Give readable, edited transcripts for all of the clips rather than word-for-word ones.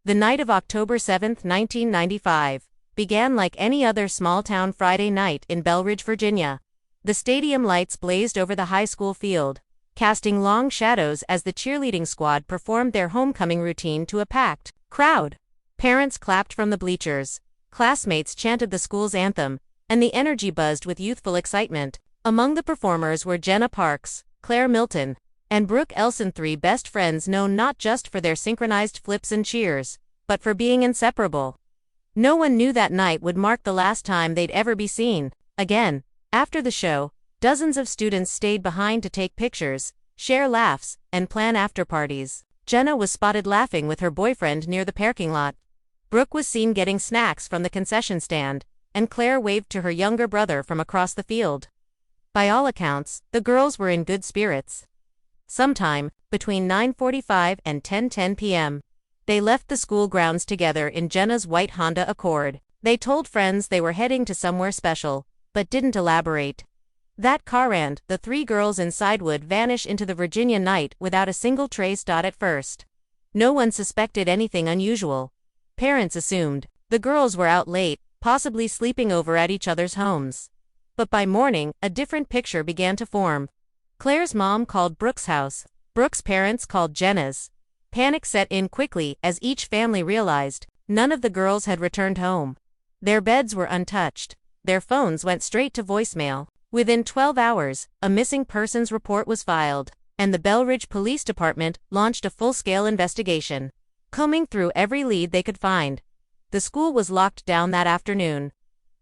The night of October 7, 1995, began like any other small-town Friday night in Bellridge, Virginia. The stadium lights blazed over the high school field, casting long shadows as the cheerleading squad performed their homecoming routine to a packed crowd. Parents clapped from the bleachers, classmates chanted the school's anthem, and the energy buzzed with youthful excitement. Among the performers were Jenna Parks, Claire Milton, and Brooke Elson, three best friends known not just for their synchronized flips and cheers, but for being inseparable. No one knew that night would mark the last time they'd ever be seen again. After the show, dozens of students stayed behind to take pictures, share laughs, and plan after-parties. Jenna was spotted laughing with her boyfriend near the parking lot. Brooke was seen getting snacks from the concession stand, and Claire waved to her younger brother from across the field. By all accounts, the girls were in good spirits. Sometime between 9:45 and 10:10 p.m., they left the school grounds together in Jenna's white Honda Accord. They told friends they were heading to somewhere special, but didn't elaborate. That car and the three girls inside would vanish into the Virginia night without a single trace. At first, no one suspected anything unusual. Parents assumed the girls were out late, possibly sleeping over at each other's homes. But by morning, a different picture began to form. Claire's mom called Brooke's house. Brooke's parents called Jenna's. Panic set in quickly as each family realized none of the girls had returned home. Their beds were untouched. Their phones went straight to voicemail. Within 12 hours, a missing persons report was filed, and the Bellridge Police Department launched a full-scale investigation, combing through every lead they could find. The school was locked down that afternoon,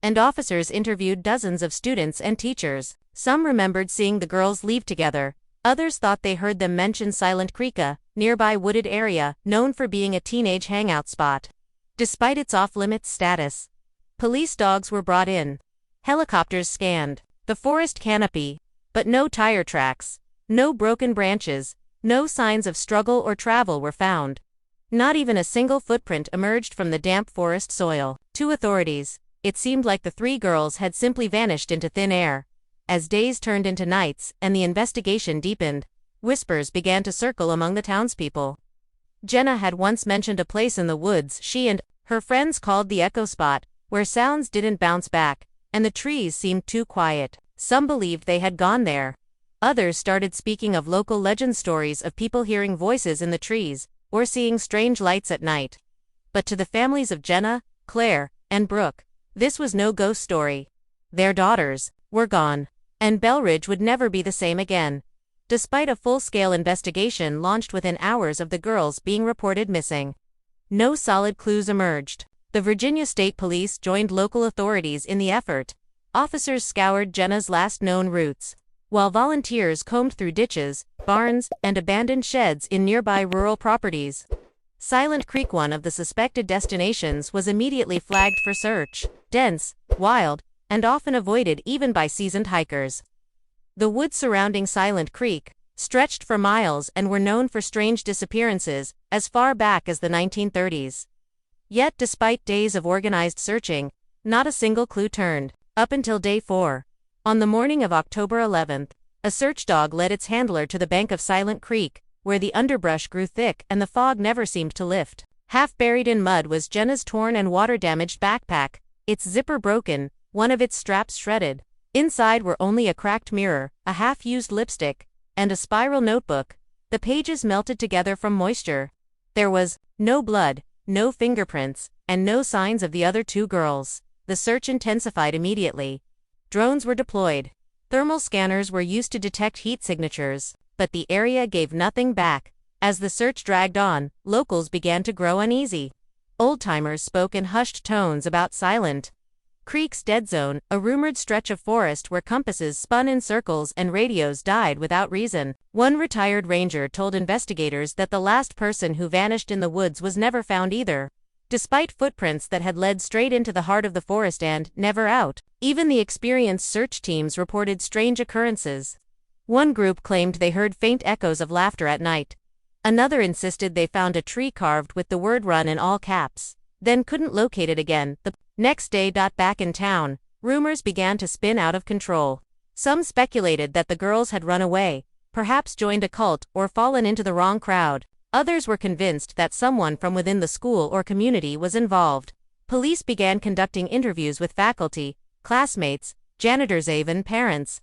and officers interviewed dozens of students and teachers. Some remembered seeing the girls leave together. Others thought they heard them mention Silent Creek, a nearby wooded area known for being a teenage hangout spot. Despite its off-limits status, police dogs were brought in. Helicopters scanned the forest canopy, but no tire tracks, no broken branches, no signs of struggle or travel were found. Not even a single footprint emerged from the damp forest soil. To authorities, it seemed like the three girls had simply vanished into thin air. As days turned into nights and the investigation deepened, whispers began to circle among the townspeople. Jenna had once mentioned a place in the woods she and her friends called the Echo Spot, where sounds didn't bounce back, and the trees seemed too quiet. Some believed they had gone there. Others started speaking of local legend stories of people hearing voices in the trees, or seeing strange lights at night. But to the families of Jenna, Claire, and Brooke, this was no ghost story. Their daughters were gone, and Bellridge would never be the same again. Despite a full-scale investigation launched within hours of the girls being reported missing, no solid clues emerged. The Virginia State Police joined local authorities in the effort. Officers scoured Jenna's last known routes, while volunteers combed through ditches, barns, and abandoned sheds in nearby rural properties. Silent Creek, one of the suspected destinations, was immediately flagged for search. Dense, wild, and often avoided even by seasoned hikers. The woods surrounding Silent Creek stretched for miles and were known for strange disappearances as far back as the 1930s. Yet despite days of organized searching, not a single clue turned, up until day 4. On the morning of October 11th, a search dog led its handler to the bank of Silent Creek, where the underbrush grew thick and the fog never seemed to lift. Half buried in mud was Jenna's torn and water-damaged backpack, its zipper broken, one of its straps shredded. Inside were only a cracked mirror, a half-used lipstick, and a spiral notebook. The pages melted together from moisture. There was no blood, no fingerprints, and no signs of the other two girls. The search intensified immediately. Drones were deployed. Thermal scanners were used to detect heat signatures, but the area gave nothing back. As the search dragged on, locals began to grow uneasy. Old-timers spoke in hushed tones about Silent Creek's dead zone, a rumored stretch of forest where compasses spun in circles and radios died without reason. One retired ranger told investigators that the last person who vanished in the woods was never found either, despite footprints that had led straight into the heart of the forest and never out. Even the experienced search teams reported strange occurrences. One group claimed they heard faint echoes of laughter at night. Another insisted they found a tree carved with the word "run" in all caps, then couldn't locate it again. The next day, back in town, rumors began to spin out of control. Some speculated that the girls had run away, perhaps joined a cult or fallen into the wrong crowd. Others were convinced that someone from within the school or community was involved. Police began conducting interviews with faculty, classmates, janitors, even parents.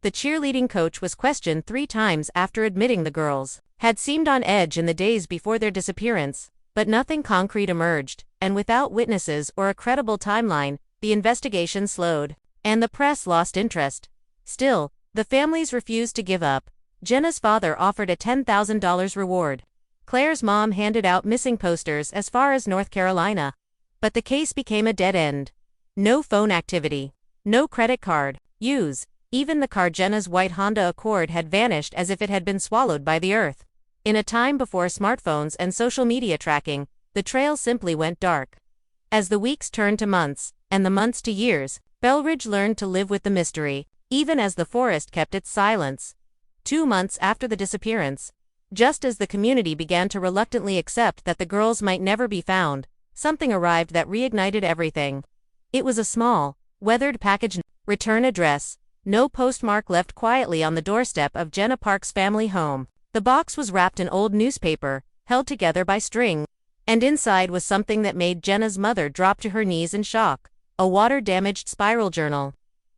The cheerleading coach was questioned 3 times after admitting the girls had seemed on edge in the days before their disappearance, but nothing concrete emerged, and without witnesses or a credible timeline, the investigation slowed, and the press lost interest. Still, the families refused to give up. Jenna's father offered a $10,000 reward. Claire's mom handed out missing posters as far as North Carolina. But the case became a dead end. No phone activity. No credit card use. Even the car, Jenna's white Honda Accord, had vanished as if it had been swallowed by the earth. In a time before smartphones and social media tracking, the trail simply went dark. As the weeks turned to months, and the months to years, Bellridge learned to live with the mystery, even as the forest kept its silence. 2 months after the disappearance, just as the community began to reluctantly accept that the girls might never be found, something arrived that reignited everything. It was a small, weathered package, return address, no postmark, left quietly on the doorstep of Jenna Park's family home. The box was wrapped in old newspaper, held together by string, and inside was something that made Jenna's mother drop to her knees in shock: a water-damaged spiral journal,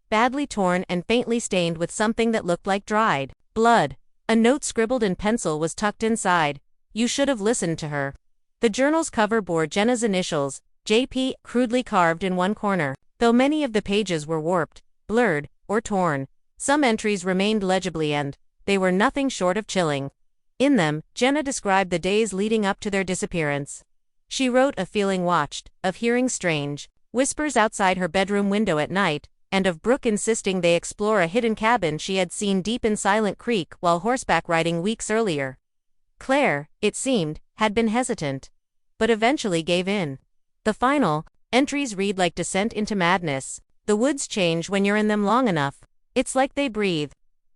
badly torn and faintly stained with something that looked like dried blood. A note scribbled in pencil was tucked inside: "You should have listened to her." The journal's cover bore Jenna's initials, JP, crudely carved in one corner. Though many of the pages were warped, blurred, or torn, some entries remained legibly, and they were nothing short of chilling. In them, Jenna described the days leading up to their disappearance. She wrote of feeling watched, of hearing strange whispers outside her bedroom window at night, and of Brooke insisting they explore a hidden cabin she had seen deep in Silent Creek while horseback riding weeks earlier. Claire, it seemed, had been hesitant, but eventually gave in. The final entries read like descent into madness. The woods change when you're in them long enough. It's like they breathe.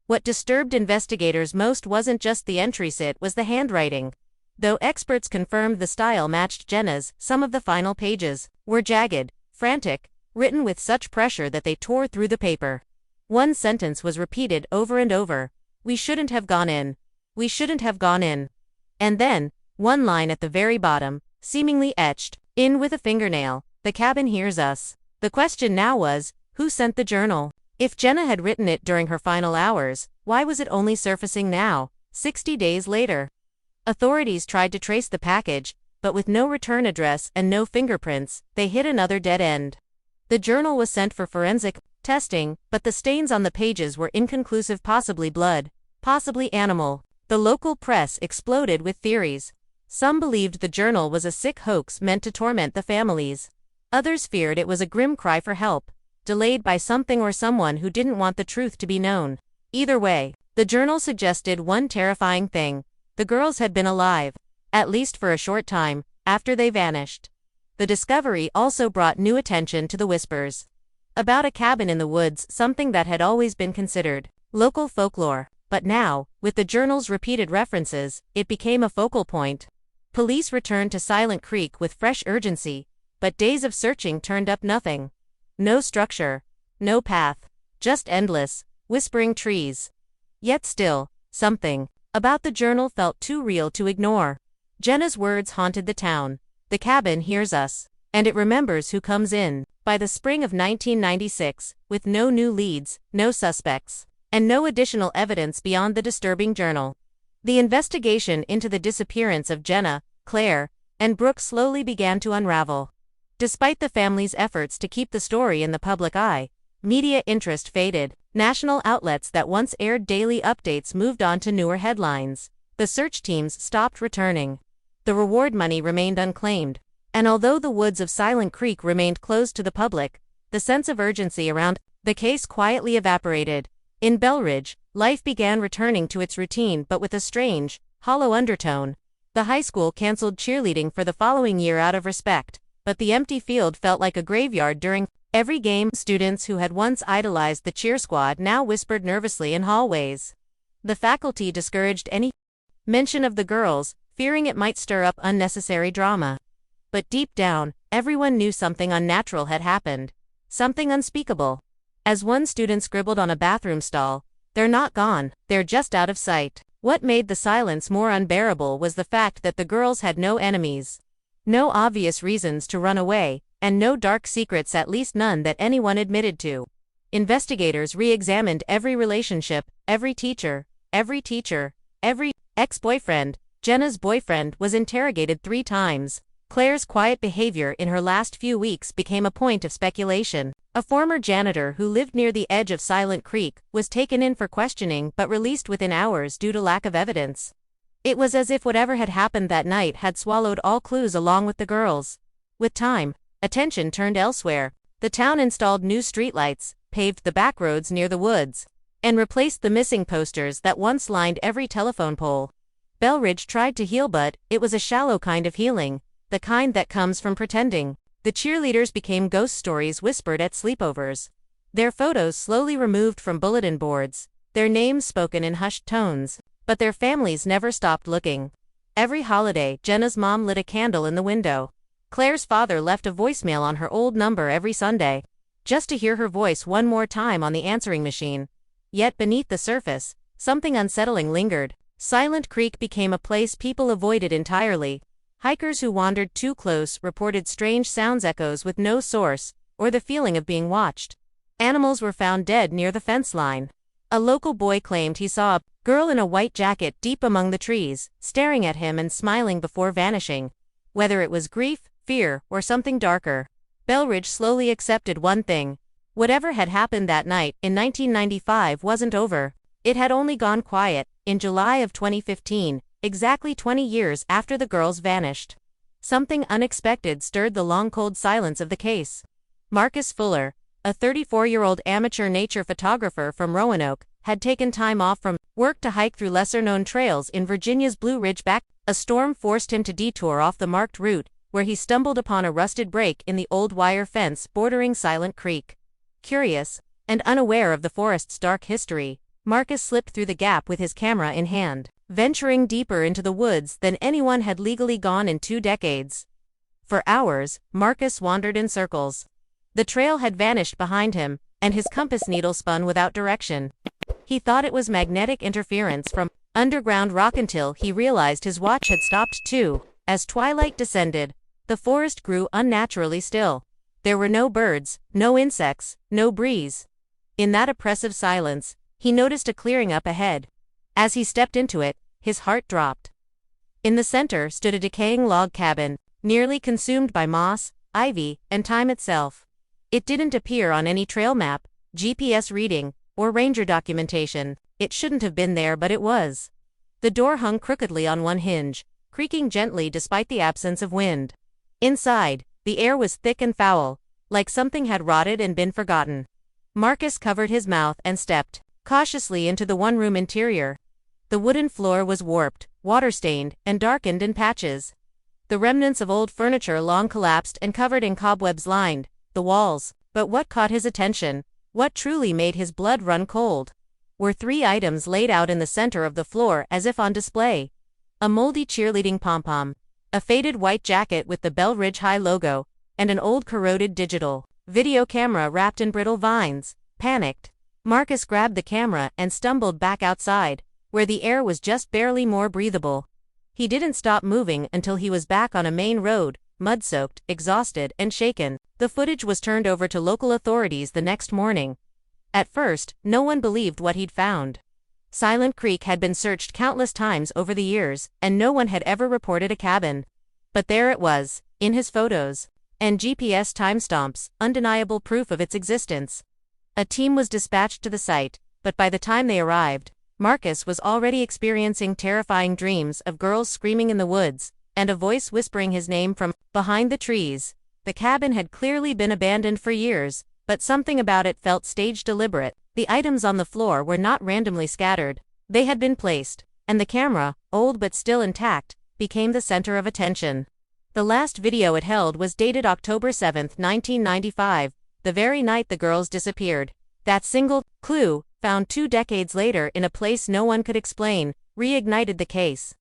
What disturbed investigators most wasn't just the entries, it was the handwriting. Though experts confirmed the style matched Jenna's, some of the final pages were jagged, frantic, written with such pressure that they tore through the paper. One sentence was repeated over and over: "We shouldn't have gone in. We shouldn't have gone in." And then, one line at the very bottom, seemingly etched in with a fingernail: "The cabin hears us." The question now was, who sent the journal? If Jenna had written it during her final hours, why was it only surfacing now, 60 days later? Authorities tried to trace the package, but with no return address and no fingerprints, they hit another dead end. The journal was sent for forensic testing, but the stains on the pages were inconclusive: possibly blood, possibly animal. The local press exploded with theories. Some believed the journal was a sick hoax meant to torment the families. Others feared it was a grim cry for help, delayed by something or someone who didn't want the truth to be known. Either way, the journal suggested one terrifying thing: the girls had been alive, at least for a short time, after they vanished. The discovery also brought new attention to the whispers about a cabin in the woods, something that had always been considered local folklore. But now, with the journal's repeated references, it became a focal point. Police returned to Silent Creek with fresh urgency, but days of searching turned up nothing. No structure, no path, just endless, whispering trees. Yet still, something about the journal felt too real to ignore. Jenna's words haunted the town: "The cabin hears us, and it remembers who comes in." By the spring of 1996, with no new leads, no suspects, and no additional evidence beyond the disturbing journal, the investigation into the disappearance of Jenna, Claire, and Brooke slowly began to unravel. Despite the family's efforts to keep the story in the public eye, media interest faded. National outlets that once aired daily updates moved on to newer headlines. The search teams stopped returning. The reward money remained unclaimed. And although the woods of Silent Creek remained closed to the public, the sense of urgency around the case quietly evaporated. In Bellridge, life began returning to its routine, but with a strange, hollow undertone. The high school canceled cheerleading for the following year out of respect, but the empty field felt like a graveyard during every game. Students who had once idolized the cheer squad now whispered nervously in hallways. The faculty discouraged any mention of the girls, fearing it might stir up unnecessary drama. But deep down, everyone knew something unnatural had happened, something unspeakable. As one student scribbled on a bathroom stall, "They're not gone, they're just out of sight." What made the silence more unbearable was the fact that the girls had no enemies. No obvious reasons to run away, and no dark secrets, at least none that anyone admitted to. Investigators re-examined every relationship, every teacher, every ex-boyfriend. Jenna's boyfriend was interrogated 3 times. Claire's quiet behavior in her last few weeks became a point of speculation. A former janitor who lived near the edge of Silent Creek was taken in for questioning but released within hours due to lack of evidence. It was as if whatever had happened that night had swallowed all clues along with the girls. With time, attention turned elsewhere. The town installed new streetlights, paved the back roads near the woods, and replaced the missing posters that once lined every telephone pole. Bellridge tried to heal, but it was a shallow kind of healing, the kind that comes from pretending. The cheerleaders became ghost stories whispered at sleepovers. Their photos slowly removed from bulletin boards, their names spoken in hushed tones, but their families never stopped looking. Every holiday, Jenna's mom lit a candle in the window. Claire's father left a voicemail on her old number every Sunday, just to hear her voice one more time on the answering machine. Yet beneath the surface, something unsettling lingered. Silent Creek became a place people avoided entirely. Hikers who wandered too close reported strange sounds, echoes with no source, or the feeling of being watched. Animals were found dead near the fence line. A local boy claimed he saw a girl in a white jacket deep among the trees, staring at him and smiling before vanishing. Whether it was grief, fear, or something darker, Bellridge slowly accepted one thing. Whatever had happened that night in 1995 wasn't over. It had only gone quiet. In July of 2015, exactly 20 years after the girls vanished, something unexpected stirred the long cold silence of the case. Marcus Fuller, a 34-year-old amateur nature photographer from Roanoke, had taken time off from work to hike through lesser-known trails in Virginia's Blue Ridge back. A storm forced him to detour off the marked route, where he stumbled upon a rusted break in the old wire fence bordering Silent Creek. Curious, and unaware of the forest's dark history, Marcus slipped through the gap with his camera in hand, venturing deeper into the woods than anyone had legally gone in 2 decades. For hours, Marcus wandered in circles. The trail had vanished behind him, and his compass needle spun without direction. He thought it was magnetic interference from underground rock until he realized his watch had stopped too. As twilight descended, the forest grew unnaturally still. There were no birds, no insects, no breeze. In that oppressive silence, he noticed a clearing up ahead. As he stepped into it, his heart dropped. In the center stood a decaying log cabin, nearly consumed by moss, ivy, and time itself. It didn't appear on any trail map, GPS reading, or ranger documentation. It shouldn't have been there, but it was. The door hung crookedly on one hinge, creaking gently despite the absence of wind. Inside, the air was thick and foul, like something had rotted and been forgotten. Marcus covered his mouth and stepped cautiously into the one-room interior. The wooden floor was warped, water-stained, and darkened in patches. The remnants of old furniture long collapsed and covered in cobwebs lined the walls. But what caught his attention, what truly made his blood run cold, were 3 items laid out in the center of the floor as if on display. A moldy cheerleading pom-pom, a faded white jacket with the Bellridge High logo, and an old corroded digital video camera wrapped in brittle vines. Panicked, Marcus grabbed the camera and stumbled back outside, where the air was just barely more breathable. He didn't stop moving until he was back on a main road, mud-soaked, exhausted, and shaken. The footage was turned over to local authorities the next morning. At first, no one believed what he'd found. Silent Creek had been searched countless times over the years, and no one had ever reported a cabin. But there it was, in his photos and GPS timestamps, undeniable proof of its existence. A team was dispatched to the site, but by the time they arrived, Marcus was already experiencing terrifying dreams of girls screaming in the woods, and a voice whispering his name from behind the trees. The cabin had clearly been abandoned for years, but something about it felt staged, deliberate. The items on the floor were not randomly scattered. They had been placed, and the camera, old but still intact, became the center of attention. The last video it held was dated October 7, 1995, the very night the girls disappeared. That single clue, found 2 decades later in a place no one could explain, reignited the case.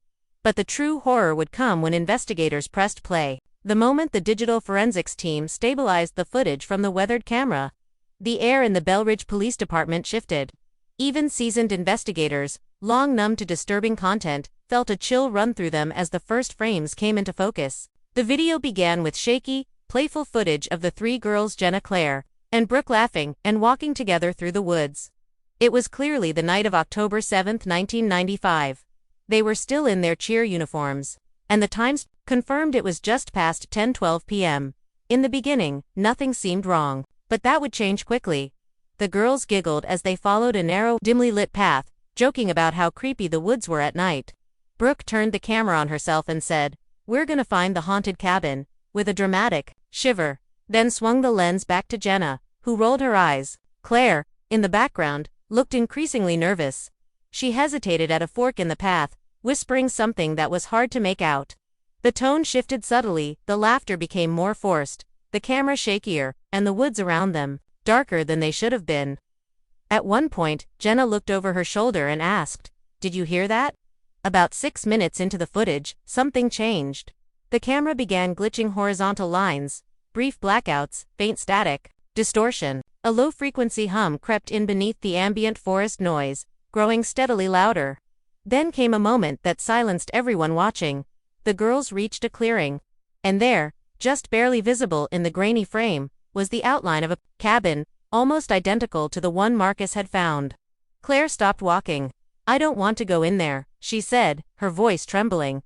But the true horror would come when investigators pressed play. The moment the digital forensics team stabilized the footage from the weathered camera, the air in the Bellridge Police Department shifted. Even seasoned investigators, long numb to disturbing content, felt a chill run through them as the first frames came into focus. The video began with shaky, playful footage of the three girls Jenna, Claire, and Brooke laughing and walking together through the woods. It was clearly the night of October 7, 1995. They were still in their cheer uniforms, and the Times confirmed it was just past 10:12 p.m. In the beginning, nothing seemed wrong, but that would change quickly. The girls giggled as they followed a narrow, dimly lit path, joking about how creepy the woods were at night. Brooke turned the camera on herself and said, "We're gonna find the haunted cabin," with a dramatic shiver, then swung the lens back to Jenna, who rolled her eyes. Claire, in the background, looked increasingly nervous. She hesitated at a fork in the path, whispering something that was hard to make out. The tone shifted subtly, the laughter became more forced, the camera shakier, and the woods around them, darker than they should have been. At one point, Jenna looked over her shoulder and asked, "Did you hear that?" About 6 minutes into the footage, something changed. The camera began glitching horizontal lines, brief blackouts, faint static, distortion. A low-frequency hum crept in beneath the ambient forest noise, growing steadily louder. Then came a moment that silenced everyone watching. The girls reached a clearing. And there, just barely visible in the grainy frame, was the outline of a cabin, almost identical to the one Marcus had found. Claire stopped walking. "I don't want to go in there," she said, her voice trembling.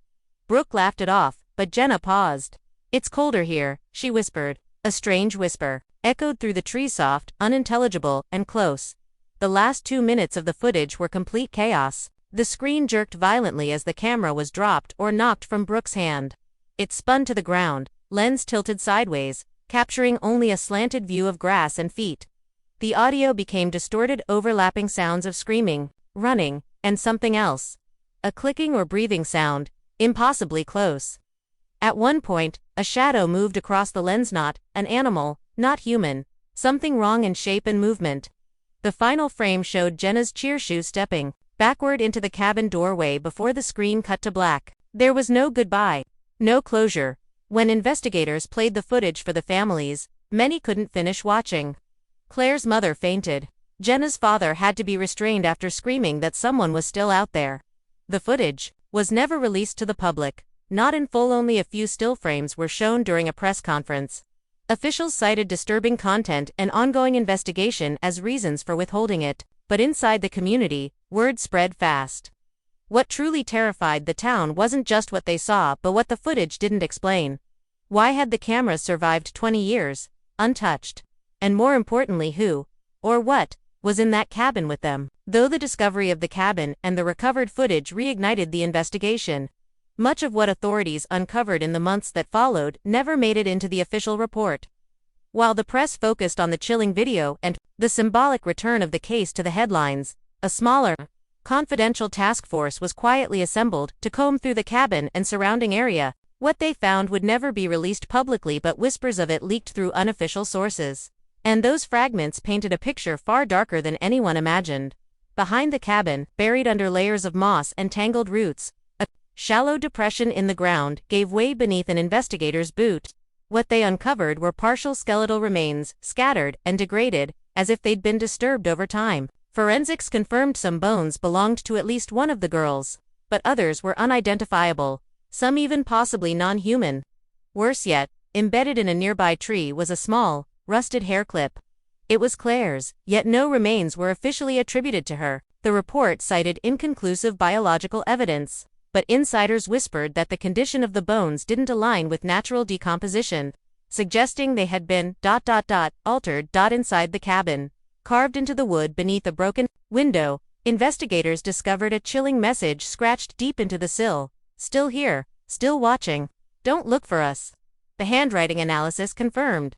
Brooke laughed it off, but Jenna paused. "It's colder here," she whispered. A strange whisper echoed through the trees, soft, unintelligible, and close. The last 2 minutes of the footage were complete chaos. The screen jerked violently as the camera was dropped or knocked from Brooke's hand. It spun to the ground, lens tilted sideways, capturing only a slanted view of grass and feet. The audio became distorted, overlapping sounds of screaming, running, and something else. A clicking or breathing sound, impossibly close. At one point, a shadow moved across the lens, not an animal, not human, something wrong in shape and movement. The final frame showed Jenna's cheer shoe stepping backward into the cabin doorway before the screen cut to black. There was no goodbye, no closure. When investigators played the footage for the families, many couldn't finish watching. Claire's mother fainted. Jenna's father had to be restrained after screaming that someone was still out there. The footage was never released to the public, not in full. Only a few still frames were shown during a press conference. Officials cited disturbing content and ongoing investigation as reasons for withholding it, but inside the community, word spread fast. What truly terrified the town wasn't just what they saw, but what the footage didn't explain. Why had the cameras survived 20 years, untouched? And more importantly, who, or what, was in that cabin with them? Though the discovery of the cabin and the recovered footage reignited the investigation, much of what authorities uncovered in the months that followed never made it into the official report. While the press focused on the chilling video and the symbolic return of the case to the headlines, a smaller, confidential task force was quietly assembled to comb through the cabin and surrounding area. What they found would never be released publicly, but whispers of it leaked through unofficial sources. And those fragments painted a picture far darker than anyone imagined. Behind the cabin, buried under layers of moss and tangled roots, a shallow depression in the ground gave way beneath an investigator's boot. What they uncovered were partial skeletal remains, scattered and degraded, as if they'd been disturbed over time. Forensics confirmed some bones belonged to at least one of the girls, but others were unidentifiable, some even possibly non-human. Worse yet, embedded in a nearby tree was a small, rusted hair clip. It was Claire's, yet no remains were officially attributed to her. The report cited inconclusive biological evidence, but insiders whispered that the condition of the bones didn't align with natural decomposition, suggesting they had been altered. Inside the cabin, carved into the wood beneath a broken window, investigators discovered a chilling message scratched deep into the sill. "Still here, still watching. Don't look for us." The handwriting analysis confirmed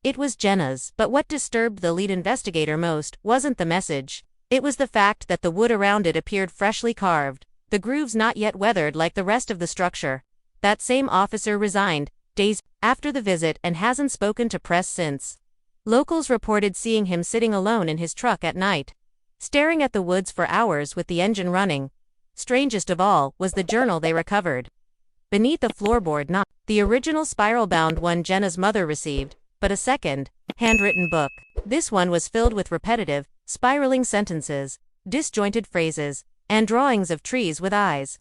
it was Jenna's, but what disturbed the lead investigator most wasn't the message. It was the fact that the wood around it appeared freshly carved, the grooves not yet weathered like the rest of the structure. That same officer resigned days after the visit and hasn't spoken to press since. Locals reported seeing him sitting alone in his truck at night, staring at the woods for hours with the engine running. Strangest of all was the journal they recovered. Beneath a floorboard, not the original spiral-bound one Jenna's mother received, but a second, handwritten book. This one was filled with repetitive, spiraling sentences, disjointed phrases, and drawings of trees with eyes.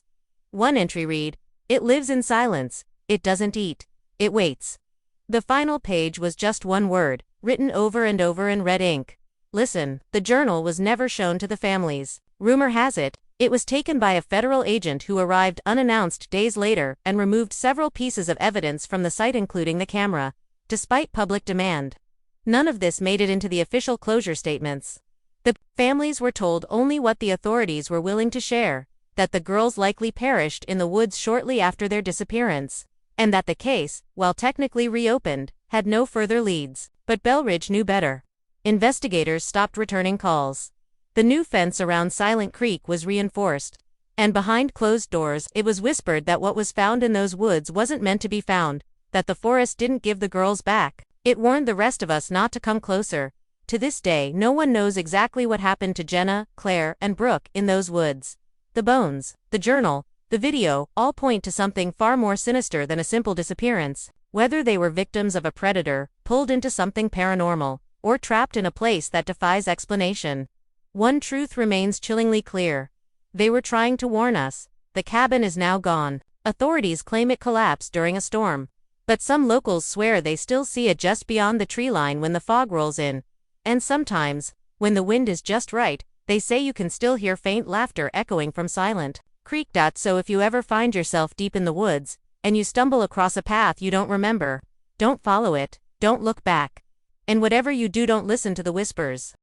One entry read, "It lives in silence, it doesn't eat, it waits." The final page was just one word, written over and over in red ink. Listen, the journal was never shown to the families. Rumor has it, it was taken by a federal agent who arrived unannounced days later and removed several pieces of evidence from the site including the camera, despite public demand. None of this made it into the official closure statements. The families were told only what the authorities were willing to share, that the girls likely perished in the woods shortly after their disappearance, and that the case, while technically reopened, had no further leads. But Bellridge knew better. Investigators stopped returning calls. The new fence around Silent Creek was reinforced, and behind closed doors it was whispered that what was found in those woods wasn't meant to be found, that the forest didn't give the girls back. It warned the rest of us not to come closer. To this day, no one knows exactly what happened to Jenna, Claire, and Brooke in those woods. The bones, the journal, the video, all point to something far more sinister than a simple disappearance. Whether they were victims of a predator, pulled into something paranormal, or trapped in a place that defies explanation, one truth remains chillingly clear. They were trying to warn us. The cabin is now gone. Authorities claim it collapsed during a storm, but some locals swear they still see it just beyond the tree line when the fog rolls in. And sometimes, when the wind is just right, they say you can still hear faint laughter echoing from Silent Creek. So if you ever find yourself deep in the woods, and you stumble across a path you don't remember, don't follow it, don't look back. And whatever you do, don't listen to the whispers.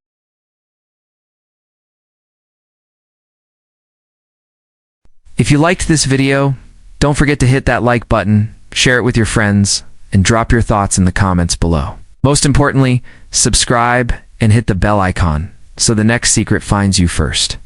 If you liked this video, don't forget to hit that like button, share it with your friends, and drop your thoughts in the comments below. Most importantly, subscribe and hit the bell icon so the next secret finds you first.